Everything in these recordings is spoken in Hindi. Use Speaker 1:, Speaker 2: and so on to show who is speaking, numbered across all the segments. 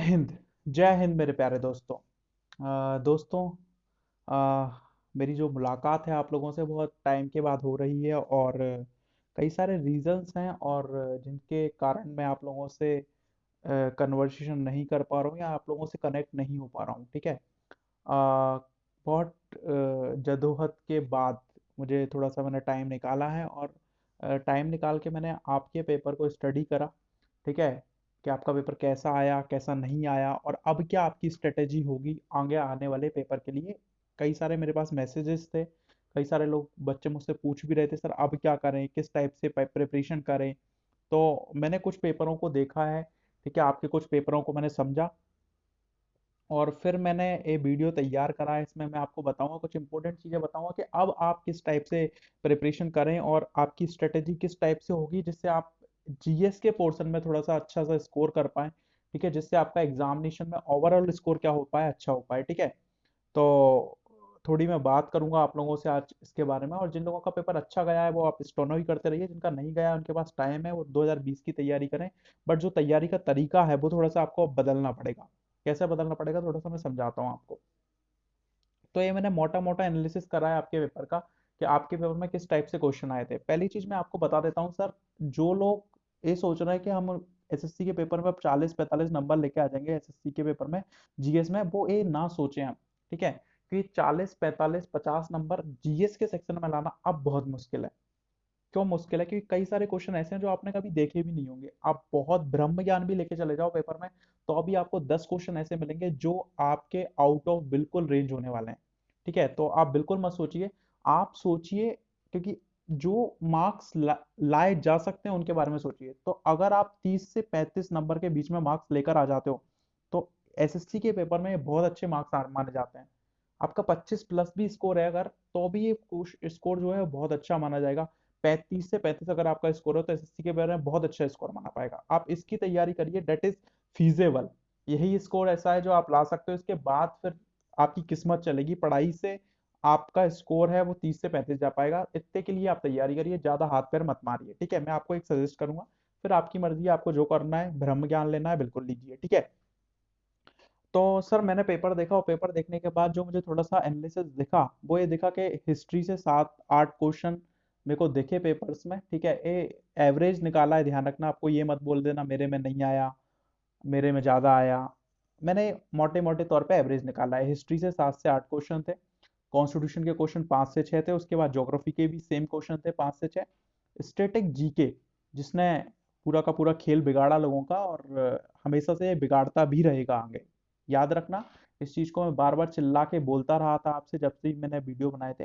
Speaker 1: हिंद। जय हिंद मेरे प्यारे दोस्तों। दोस्तों, अ, मेरी जो मुलाकात है आप लोगों से बहुत टाइम के बाद हो रही है और कई सारे रीजंस हैं और जिनके कारण मैं आप लोगों से कन्वर्सेशन नहीं कर पा रहा हूँ या आप लोगों से कनेक्ट नहीं हो पा रहा हूँ। ठीक है। बहुत जदोहद के बाद मुझे थोड़ा सा मैंने टाइम निकाला है और टाइम निकाल के मैंने आपके पेपर को स्टडी करा। ठीक है, कि आपका पेपर कैसा आया कैसा नहीं आया और अब क्या आपकी स्ट्रेटेजी होगी आगे आने वाले पेपर के लिए। कई सारे मेरे पास मैसेजेस थे, कई सारे लोग बच्चे मुझसे पूछ भी रहे थे, सर अब क्या करें, किस टाइप से प्रिपरेशन करें। तो मैंने कुछ पेपरों को देखा है। ठीक है, आपके कुछ पेपरों को मैंने समझा और फिर मैंने ये वीडियो तैयार करा है। इसमें मैं आपको बताऊंगा, कुछ इंपॉर्टेंट चीज़ें बताऊंगा कि अब आप किस टाइप से प्रिपरेशन करें और आपकी स्ट्रेटेजी किस टाइप से होगी जिससे आप जीएस के पोर्शन में थोड़ा सा अच्छा सा स्कोर कर पाएँ। ठीक है, जिससे आपका एग्जामिनेशन में ओवरऑल स्कोर क्या हो पाए, अच्छा हो पाए। ठीक है, तो थोड़ी मैं बात करूंगा आप लोगों से आज इसके बारे में। और जिन लोगों का पेपर अच्छा गया है वो आप स्टोनो ही करते रहिए, जिनका नहीं गया उनके पास टाइम है, वो 2020 की तैयारी करें। बट जो तैयारी का तरीका है वो थोड़ा सा आपको बदलना पड़ेगा। कैसे बदलना पड़ेगा थोड़ा सा मैं समझाता हूँ आपको। तो ये मैंने मोटा मोटा एनालिसिस करा है आपके पेपर का कि आपके पेपर में किस टाइप से क्वेश्चन आए थे। पहली चीज मैं आपको बता देता हूँ सर, जो लोग ये सोच रहे हैं कि हम एसएससी के पेपर में अब 40-45 नंबर लेके आ जाएंगे एसएससी के पेपर में जीएस में, वो ये ना सोचें हम। ठीक है, कि 40-45-50 नंबर जीएस के सेक्शन में लाना अब बहुत मुश्किल है। क्यों मुश्किल है? क्योंकि कई सारे क्वेश्चन ऐसे हैं जो आपने कभी देखे भी नहीं होंगे। आप बहुत ब्रह्म ज्ञान भी लेके चले जाओ पेपर में तो अभी आपको 10 क्वेश्चन ऐसे मिलेंगे जो आपके आउट ऑफ बिल्कुल रेंज होने वाले हैं। ठीक है, तो आप बिल्कुल मत सोचिए, आप सोचिए, क्योंकि जो मार्क्स लाए जा सकते हैं उनके बारे में सोचिए। तो अगर आप 30 से 35 नंबर के बीच में मार्क्स लेकर आ जाते हो तो एसएससी के पेपर में बहुत अच्छे मार्क्स माने जाते हैं। आपका 25 प्लस भी स्कोर है अगर, तो भी ये स्कोर जो है बहुत अच्छा माना जाएगा। 35 से 35 अगर आपका स्कोर हो तो एसएससी के बारे में बहुत अच्छा स्कोर माना पाएगा। आप इसकी तैयारी करिए, डेट इज फीजेबल। यही स्कोर ऐसा है जो आप ला सकते हो। इसके बाद फिर आपकी किस्मत चलेगी, पढ़ाई से आपका स्कोर है वो 30 से 35 जा पाएगा। इतने के लिए आप तैयारी करिए, ज्यादा हाथ पैर मत मारिए। ठीक है, मैं आपको एक सजेस्ट करूंगा, फिर आपकी मर्जी है, आपको जो करना है ब्रह्म ज्ञान लेना है बिल्कुल लीजिए। ठीक है, तो सर मैंने पेपर देखा और पेपर देखने के बाद जो मुझे थोड़ा सा एनालिसिस दिखा वो ये दिखा कि हिस्ट्री से 7-8 क्वेश्चन मेरे को दिखे पेपर्स में। ठीक है, ये एवरेज निकाला है, ध्यान रखना, आपको ये मत बोल देना मेरे में नहीं आया, मेरे में ज़्यादा आया। मैंने मोटे मोटे तौर पे एवरेज निकाला है। हिस्ट्री से 7 से 8 क्वेश्चन थे, कॉन्स्टिट्यूशन के क्वेश्चन 5 से 6 थे, उसके बाद ज्योग्राफी के भी सेम क्वेश्चन थे 5 से 6। स्टैटिक जीके जिसने पूरा का पूरा खेल बिगाड़ा लोगों का और हमेशा से ये बिगाड़ता भी रहेगा आगे, याद रखना। इस चीज को मैं बार बार चिल्ला के बोलता रहा था आपसे जब से मैंने वीडियो बनाए थे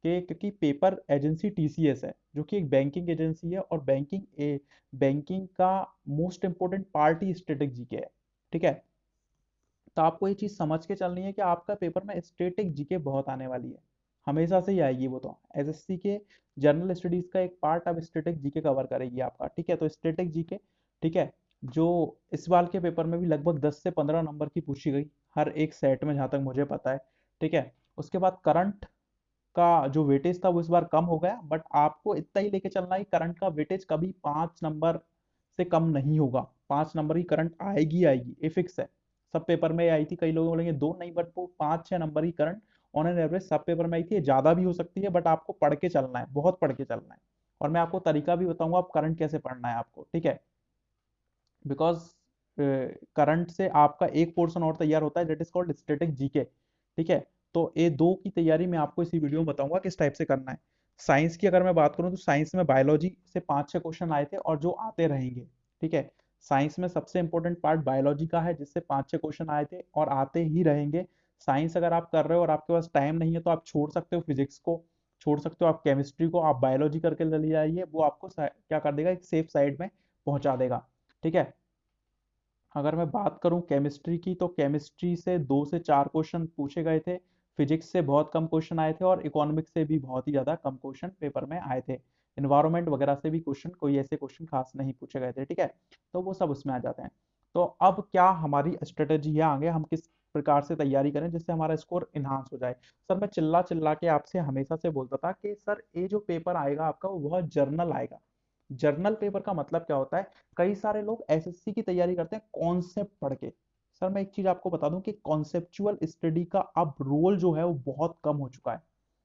Speaker 1: कि क्योंकि पेपर एजेंसी टीसीएस है जो कि एक बैंकिंग एजेंसी है और बैंकिंग का मोस्ट इंपोर्टेंट पार्ट ही स्टैटिक जीके है। ठीक है, तो आपको ये चीज समझ के चलनी है कि आपका पेपर में स्टैटिक जीके बहुत आने वाली है, हमेशा से ही आएगी वो। तो एसएससी के जनरल स्टडीज का एक पार्ट अब स्टैटिक जीके कवर करेगी आपका। ठीक है, तो स्टैटिक जीके, ठीक है, जो इस बार के पेपर में भी लगभग 10 से 15 नंबर की पूछी गई हर एक सेट में, जहां तक मुझे पता है। ठीक है, उसके बाद करंट का जो वेटेज था वो इस बार कम हो गया, बट आपको इतना ही लेके चलना है, करंट का वेटेज कभी 5 नंबर से कम नहीं होगा। 5 नंबर की करंट आएगी आएगी, ये फिक्स है। सब पेपर में आई थी, कई लोग बोलेंगे दो नहीं, बट वो 5-6 नंबर की करंट ऑन एन एवरेज सब पेपर में आई थी। ज्यादा भी हो सकती है, बट आपको पढ़ के चलना है, बहुत पढ़ के चलना है। और मैं आपको तरीका भी बताऊंगा आप करंट कैसे पढ़ना है आपको। ठीक है, बिकॉज करंट से आपका एक पोर्शन और तैयार होता है that is called static GK. ठीक है, तो ये दो की तैयारी मैं आपको इसी वीडियो में बताऊंगा किस टाइप से करना है। साइंस की अगर मैं बात करूं तो साइंस में बायोलॉजी से 5-6 क्वेश्चन आए थे और जो आते रहेंगे। ठीक है, साइंस में सबसे इंपॉर्टेंट पार्ट बायोलॉजी का है जिससे 5-6 क्वेश्चन आए थे और आते ही रहेंगे। साइंस अगर आप कर रहे हो और आपके पास टाइम नहीं है तो आप छोड़ सकते हो, फिजिक्स को छोड़ सकते हो, आप केमिस्ट्री को, आप बायोलॉजी करके ले जाइए, वो आपको क्या कर देगा, एक सेफ साइड में पहुंचा देगा। ठीक है, अगर मैं बात करूं केमिस्ट्री की तो केमिस्ट्री से 2 से 4 क्वेश्चन पूछे गए थे, फिजिक्स से बहुत कम क्वेश्चन आए थे और इकोनॉमिक्स से भी बहुत ही ज़्यादा कम क्वेश्चन पेपर में आए थे। इन्वायरमेंट वगैरह से भी क्वेश्चन, कोई ऐसे क्वेश्चन खास नहीं पूछे गए थे। ठीक है, तो वो सब उसमें आ जाते हैं। तो अब क्या हमारी स्ट्रेटेजी है आगे, हम किस प्रकार से तैयारी करें जिससे हमारा स्कोर इन्हांस हो जाए। सर मैं चिल्ला चिल्ला के आपसे हमेशा से बोलता था कि सर ये जो पेपर आएगा आपका वो बहुत जर्नल आएगा। जर्नल पेपर का मतलब क्या होता है, कई सारे लोग एसएससी की तैयारी करते हैं कॉन्सेप्ट पढ़ के, सर मैं एक चीज आपको बता दूं कि कॉन्सेप्चुअल स्टडी का अब रोल जो है वो बहुत कम हो चुका है।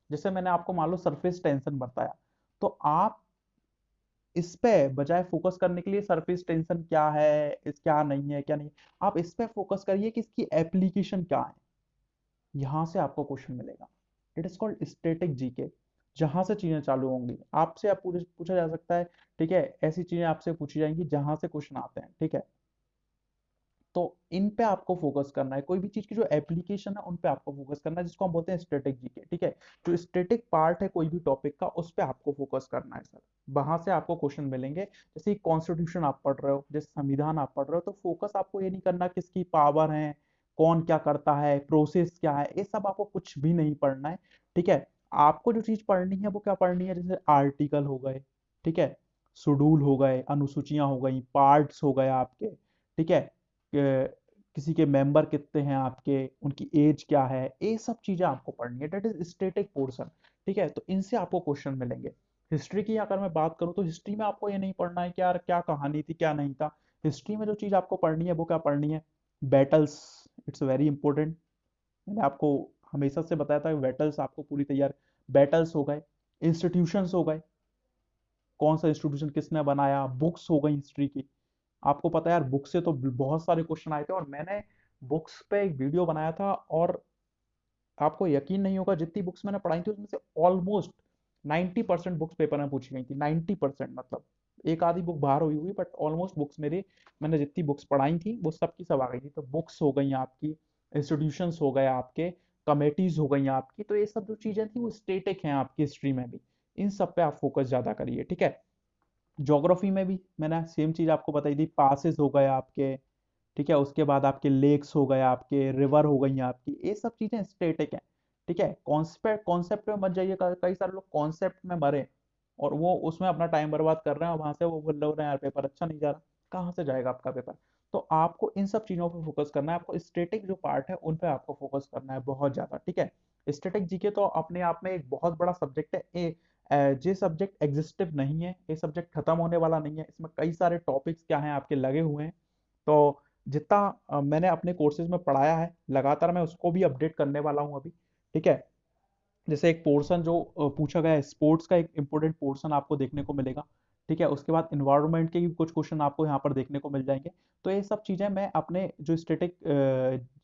Speaker 1: जैसे मैंने आपको मान लो सरफेस टेंशन बताया, तो आप इस पे बजाय फोकस करने के लिए सरफेस टेंशन क्या है, इस क्या नहीं है क्या नहीं, आप इस पे फोकस करिए कि इसकी एप्लीकेशन क्या है। यहां से आपको क्वेश्चन मिलेगा। It is called static GK. जहां से चीजें चालू होंगी आपसे, आप पूछा जा सकता है। ठीक है, ऐसी चीजें आपसे पूछी जाएंगी जहां से क्वेश्चन आते हैं। ठीक है, तो इन पे आपको फोकस करना है, कोई भी चीज की जो एप्लीकेशन है उन पे आपको फोकस करना है, जिसको हम बोलते हैं स्टैटिक जीके। ठीक है, जो स्टैटिक पार्ट है कोई भी टॉपिक का, उस पे आपको फोकस करना है सर। वहां से आपको क्वेश्चन मिलेंगे। जैसे कॉन्स्टिट्यूशन आप पढ़ रहे हो, जैसे संविधान आप पढ़ रहे हो, तो फोकस आपको ये नहीं करना किसकी पावर है, कौन क्या करता है, प्रोसेस क्या है, ये सब आपको कुछ भी नहीं पढ़ना है। ठीक है, आपको जो चीज पढ़नी है वो क्या पढ़नी है, जैसे आर्टिकल हो गए, ठीक है, शेड्यूल हो गए, अनुसूचियां हो गई, पार्ट्स हो गए आपके। ठीक है, किसी के मेंबर कितने हैं आपके, उनकी एज क्या है, ये सब चीजें आपको पढ़नी है। That is static portion. ठीक है, तो इनसे आपको क्वेश्चन मिलेंगे। हिस्ट्री की अगर मैं बात करूं, तो हिस्ट्री में आपको ये नहीं पढ़ना है कि यार क्या कहानी थी क्या नहीं था। हिस्ट्री में जो चीज आपको पढ़नी है वो क्या पढ़नी है, बैटल्स। It's very important. मैंने आपको हमेशा से बताया था कि बैटल्स आपको पूरी तैयार, बैटल्स हो गए, इंस्टीट्यूशंस हो गए, कौन सा इंस्टीट्यूशन किसने बनाया, बुक्स हो गई हिस्ट्री की। आपको पता है यार, बुक से तो बहुत सारे क्वेश्चन आए थे, और मैंने बुक्स पे एक वीडियो बनाया था, और आपको यकीन नहीं होगा जितनी बुक्स मैंने पढ़ाई थी उसमें से ऑलमोस्ट 90% बुक्स पेपर में पूछी गई थी। 90% मतलब एक आधी बुक बाहर हुई हुई, बट ऑलमोस्ट बुक्स मेरी, मैंने जितनी बुक्स पढ़ाई थी वो सब की सब आ गई थी। तो बुक्स हो गई आपकी, इंस्टीट्यूशंस हो गए आपके, कमेटीज हो गई आपकी, तो ये सब जो चीजें थी वो स्टेटिक हैं आपकी हिस्ट्री में भी। इन सब पे आप फोकस ज्यादा करिए। ठीक है, ज्योग्राफी में भी मैंने सेम चीज आपको बताई थी, पासेस हो गए आपके। ठीक है, उसके बाद आपके लेक्स हो गए, आपके रिवर हो गई आपकी, ये सब चीजें स्टेटिक हैं। ठीक है, कॉन्सेप्ट कॉन्सेप्ट में मत जाइए। कई सारे लोग कॉन्सेप्ट में मरे और वो उसमें अपना टाइम बर्बाद कर रहे हैं, और वहां से वो बोल रहे हैं यार पेपर अच्छा नहीं जा रहा। कहाँ से जाएगा आपका पेपर। तो आपको इन सब चीजों पे फोकस करना है, आपको स्टेटिक जो पार्ट है उन पे आपको फोकस करना है बहुत ज्यादा। ठीक है, स्टेटिक जीके तो अपने आप में एक बहुत बड़ा सब्जेक्ट है। ये सब्जेक्ट एग्जिस्टिव नहीं है, ये सब्जेक्ट खत्म होने वाला नहीं है। इसमें कई सारे टॉपिक्स क्या हैं आपके लगे हुए हैं। तो जितना मैंने अपने कोर्सेज में पढ़ाया है, लगातार मैं उसको भी अपडेट करने वाला हूँ अभी। ठीक है, जैसे एक पोर्शन जो पूछा गया है, स्पोर्ट्स का एक इंपॉर्टेंट पोर्शन आपको देखने को मिलेगा। ठीक है, उसके बाद इन्वायरमेंट के भी कुछ क्वेश्चन आपको यहाँ पर देखने को मिल जाएंगे। तो ये सब चीज़ें मैं अपने जो स्टैटिक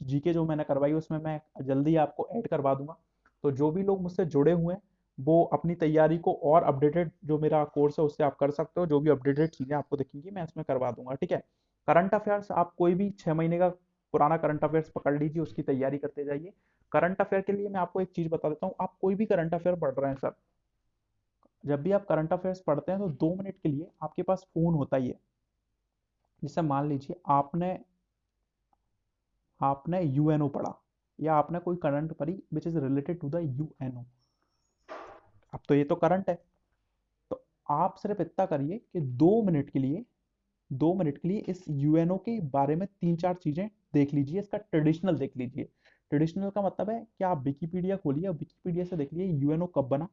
Speaker 1: जीके जो मैंने करवाई उसमें मैं जल्दी आपको ऐड करवा दूंगा। तो जो भी लोग मुझसे जुड़े हुए हैं वो अपनी तैयारी को और अपडेटेड, जो मेरा कोर्स है उससे आप कर सकते हो। जो भी अपडेटेड चीज़ें आपको दिखेंगी मैं इसमें करवा दूंगा। ठीक है, करंट अफेयर्स आप कोई भी 6 महीने का पुराना करंट अफेयर्स पकड़ लीजिए, उसकी तैयारी करते जाइए। करंट अफेयर के लिए मैं आपको एक चीज बता देता हूँ, आप कोई भी करंट अफेयर पढ़ रहे हैं सर, जब भी आप करंट अफेयर्स पढ़ते हैं तो 2 मिनट के लिए आपके पास फोन होता ही है। जैसे मान लीजिए आपने आपने यूएनओ पढ़ा, या आपने कोई करंट पढ़ी which is related to the UNO. अब तो ये तो करंट है, तो आप सिर्फ इतना करिए कि 2 मिनट के लिए, 2 मिनट के लिए इस यूएनओ के बारे में तीन चार चीजें देख लीजिए, इसका ट्रेडिशनल देख लीजिए। ट्रेडिशनल का मतलब है कि आप विकीपीडिया खोलिए और विकीपीडिया से देख लीजिए यूएनओ कब बना।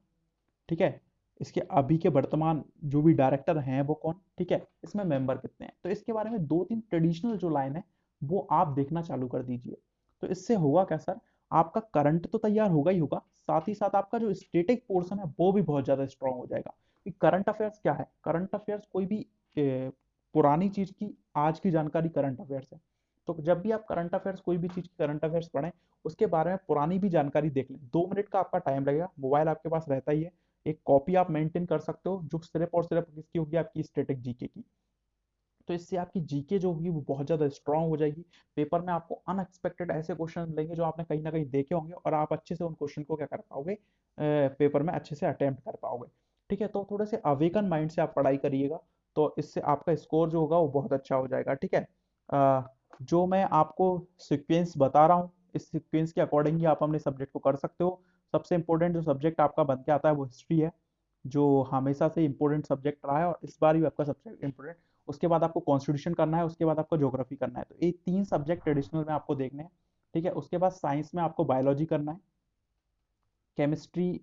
Speaker 1: ठीक है, इसके अभी के वर्तमान जो भी डायरेक्टर हैं वो कौन, ठीक है, इसमें मेंबर कितने हैं, तो इसके बारे में दो तीन ट्रेडिशनल जो लाइन है वो आप देखना चालू कर दीजिए। तो इससे होगा क्या सर, आपका करंट तो तैयार होगा ही होगा, साथ ही साथ आपका जो स्टेटिक पोर्शन है वो भी बहुत ज्यादा स्ट्रांग हो जाएगा। कि करंट अफेयर्स क्या है, करंट अफेयर्स कोई भी पुरानी चीज की आज की जानकारी करंट अफेयर्स है। तो जब भी आप करंट अफेयर्स, कोई भी चीज की करंट अफेयर्स पढ़ें, उसके बारे में पुरानी भी जानकारी देख लें। 2 मिनट का आपका टाइम लगेगा, मोबाइल आपके पास रहता ही है, एक कॉपी आप मेंटेन कर सकते हो जो सिर्फ और सिर्फ किसकी होगी, आपकी स्टैटिक जीके की। तो इससे आपकी जीके जो होगी वो बहुत ज्यादा स्ट्रांग हो जाएगी। पेपर में आपको अनएक्सपेक्टेड ऐसे क्वेश्चन मिलेंगे जो आपने कहीं ना कहीं देखे होंगे, और आप अच्छे से उन क्वेश्चन को क्या कर पाओगे, पेपर में अच्छे से अटेम्प्ट कर पाओगे। ठीक है, तो थोड़े से अवेकन माइंड से आप पढ़ाई करिएगा, तो इससे आपका स्कोर जो होगा वो बहुत अच्छा हो जाएगा। ठीक है, जो मैं आपको सीक्वेंस बता रहा हूँ, इस सीक्वेंस के अकॉर्डिंग ही आप अपने सब्जेक्ट को कर सकते हो। सबसे इंपॉर्टेंट जो सब्जेक्ट आपका बन के आता है वो हिस्ट्री है, जो हमेशा से इंपॉर्टेंट सब्जेक्ट रहा है, और इस बार भी आपका सबसे इंपॉर्टेंट। उसके बाद आपको कॉन्स्टिट्यूशन करना है, उसके बाद आपको ज्योग्राफी करना है, तो ये तीन सब्जेक्ट ट्रेडिशनल में आपको देखने हैं। ठीक है, उसके बाद साइंस में आपको बायोलॉजी करना है, केमिस्ट्री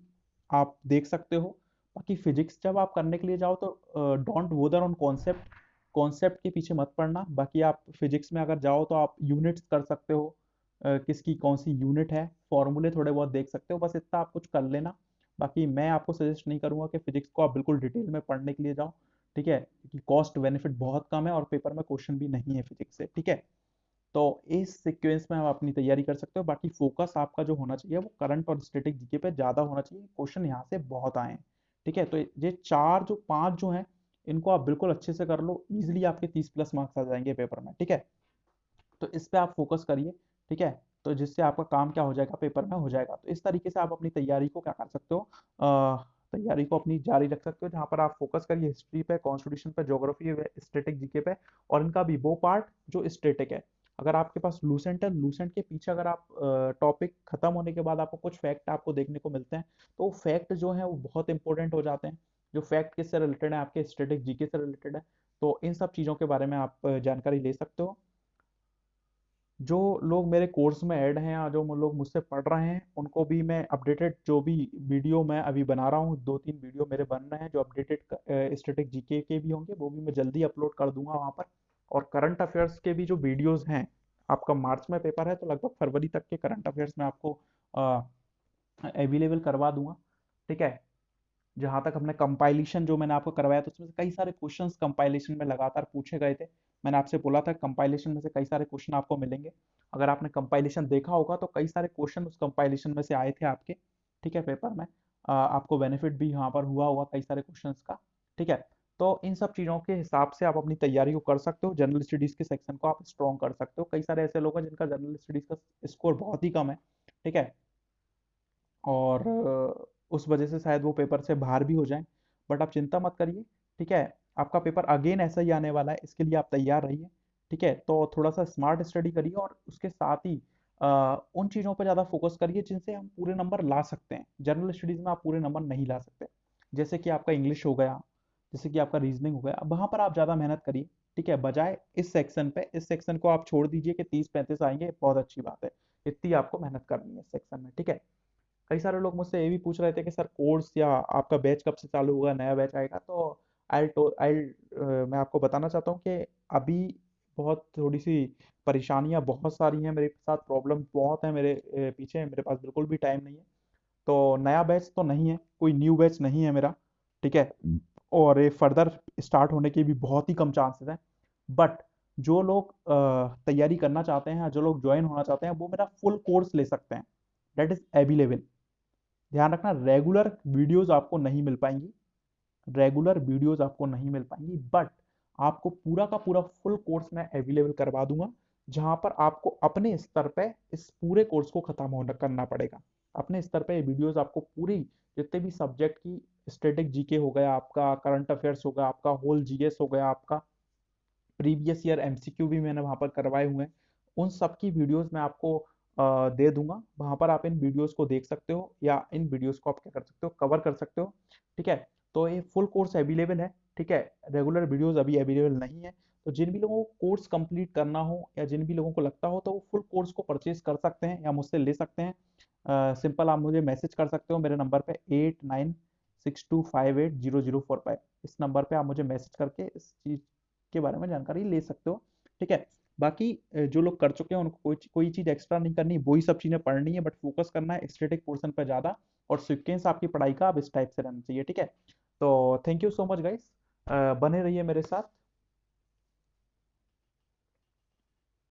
Speaker 1: आप देख सकते हो। बाकी फिजिक्स जब आप करने के लिए जाओ तो डोंट वोदर ऑन कॉन्सेप्ट, कॉन्सेप्ट के पीछे मत पड़ना। बाकी आप फिजिक्स में अगर जाओ तो आप यूनिट्स कर सकते हो, किसकी कौन सी यूनिट है, फॉर्मूले थोड़े बहुत देख सकते हो, बस इतना आप कुछ कर लेना। बाकी मैं आपको सजेस्ट नहीं करूंगा कि फिजिक्स को आप बिल्कुल डिटेल में पढ़ने के लिए जाओ, ठीक है, क्योंकि कॉस्ट बेनिफिट बहुत कम है और पेपर में क्वेश्चन भी नहीं है फिजिक्स से, ठीक है। तो इस सीक्वेंस में आप अपनी तैयारी कर सकते हो। बाकी फोकस आपका जो होना चाहिए वो करंट और स्टैटिक जीके पे ज्यादा होना चाहिए, क्वेश्चन यहाँ से बहुत आए हैं, ठीक है। तो ये चार जो पांच जो हैं, इनको आप बिल्कुल अच्छे से कर लो, इजिली आपके 30+ मार्क्स आ जाएंगे पेपर में, ठीक है। तो इस पे आप फोकस करिए, ठीक है। तो जिससे आपका काम क्या हो जाएगा, पेपर में हो जाएगा। तो इस तरीके से आप अपनी तैयारी को क्या कर सकते हो, तैयारी को अपनी जारी रख सकते हो, जहाँ पर आप फोकस करिए हिस्ट्री पे, कॉन्स्टिट्यूशन पे, ज्योग्राफी, स्टैटिक जीके पे, और इनका भी वो पार्ट जो स्टैटिक है। अगर आपके पास लूसेंट है, लूसेंट के पीछे अगर आप टॉपिक खत्म होने के बाद आपको कुछ फैक्ट आपको देखने को मिलते हैं, तो फैक्ट जो है वो बहुत इंपॉर्टेंट हो जाते हैं। जो फैक्ट किससे रिलेटेड है, आपके स्टैटिक जीके से रिलेटेड है। तो इन सब चीज़ों के बारे में आप जानकारी ले सकते हो। जो लोग मेरे कोर्स में ऐड हैं या जो लोग मुझसे पढ़ रहे हैं, उनको भी मैं अपडेटेड जो भी वीडियो मैं अभी बना रहा हूँ, 2-3 वीडियो मेरे बन रहे हैं जो अपडेटेड स्टैटिक जीके के भी होंगे, वो भी मैं जल्दी अपलोड कर दूंगा वहाँ पर। और करंट अफेयर्स के भी जो वीडियोस हैं, आपका मार्च में पेपर है तो लगभग फरवरी तक के करंट अफेयर्स में आपको अवेलेबल करवा दूंगा, ठीक है। जहाँ तक हमने कंपाइलेशन जो मैंने आपको करवाया था, उसमें से कई सारे क्वेश्चंस कंपाइलेशन में लगातार पूछे गए थे। मैंने आपसे बोला था कंपाइलेशन में से कई सारे क्वेश्चन आपको मिलेंगे। अगर आपने कंपाइलेशन देखा होगा तो कई सारे क्वेश्चन उस कंपाइलेशन में से आए थे आपके, ठीक है, पेपर में। आपको बेनिफिट भी यहाँ पर हुआ होगा कई सारे क्वेश्चंस का, ठीक है। तो इन सब चीज़ों के हिसाब से आप अपनी तैयारी को कर सकते हो, जनरल स्टडीज के सेक्शन को आप स्ट्रॉन्ग कर सकते हो। कई सारे ऐसे लोग हैं जिनका जनरल स्टडीज का स्कोर बहुत ही कम है, ठीक है, और उस वजह से शायद वो पेपर से बाहर भी हो जाएं। बट आप चिंता मत करिए, ठीक है। आपका पेपर अगेन ऐसा ही आने वाला है, इसके लिए आप तैयार रहिए, ठीक है। तो थोड़ा सा स्मार्ट स्टडी करिए और उसके साथ ही उन चीज़ों पर ज़्यादा फोकस करिए जिनसे हम पूरे नंबर ला सकते हैं। जनरल स्टडीज़ में आप पूरे नंबर नहीं ला सकते, जैसे कि आपका इंग्लिश हो गया, जैसे कि आपका रीजनिंग हो गया, अब वहाँ पर आप ज़्यादा मेहनत करिए, ठीक है। बजाय इस सेक्शन पे, इस सेक्शन को आप छोड़ दीजिए कि 30-35 आएंगे, बहुत अच्छी बात है। इतनी आपको मेहनत करनी है इस सेक्शन में, ठीक है। कई सारे लोग मुझसे ये भी पूछ रहे थे कि सर कोर्स या आपका बैच कब से चालू होगा, नया बैच आएगा। तो आई मैं आपको बताना चाहता हूँ कि अभी बहुत थोड़ी सी परेशानियां बहुत सारी हैं मेरे साथ, प्रॉब्लम बहुत है मेरे पीछे, मेरे पास बिल्कुल भी टाइम नहीं है। तो नया बैच तो नहीं है, कोई न्यू बैच नहीं है मेरा, ठीक है। और ये फर्दर स्टार्ट होने के भी बहुत ही कम चांसेस हैं। बट जो लोग तैयारी करना चाहते हैं, जो लोग ज्वाइन होना चाहते हैं, वो मेरा फुल कोर्स ले सकते हैं, डेट इज अवेलेबल। ध्यान रखना, रेगुलर वीडियोस आपको नहीं मिल पाएंगी, रेगुलर वीडियोस आपको नहीं मिल पाएंगी, बट आपको पूरा का पूरा फुल कोर्स मैं अवेलेबल करवा दूंगा, जहां पर आपको अपने स्तर पे इस पूरे कोर्स को खत्म होना करना पड़ेगा। अपने स्तर पे ये वीडियोस आपको पूरी, जितने भी सब्जेक्ट की, स्टैटिक जीके हो गया आपका, करंट अफेयर्स हो गया आपका, होल जीएस हो गया आपका, प्रीवियस ईयर एमसीक्यू भी मैंने वहां पर करवाए हुए हैं, उन सब की वीडियोस मैं आपको दे दूंगा। वहां पर आप इन वीडियोस को देख सकते हो या इन वीडियोस को आप क्या कर सकते हो, कवर कर सकते हो, ठीक है। तो ये फुल कोर्स अवेलेबल है, ठीक है। रेगुलर वीडियोस अभी अवेलेबल नहीं है। तो जिन भी लोगों को कोर्स कंप्लीट करना हो या जिन भी लोगों को लगता हो, तो वो फुल कोर्स को परचेज कर सकते हैं या मुझसे ले सकते हैं। सिंपल आप मुझे मैसेज कर सकते हो मेरे नंबर पे 8962580045। इस नंबर पे आप मुझे मैसेज करके इस चीज के बारे में जानकारी ले सकते हो, ठीक है। बाकी जो लोग कर चुके हैं उनको कोई कोई चीज एक्स्ट्रा नहीं करनी, वही सब चीजें पढ़नी है, बट फोकस करना है स्टैटिक पोर्शन पर ज्यादा। और सीक्वेंस आपकी पढ़ाई का अब इस टाइप से रहना चाहिए, ठीक है। तो thank you so much guys, बने रहिए मेरे साथ।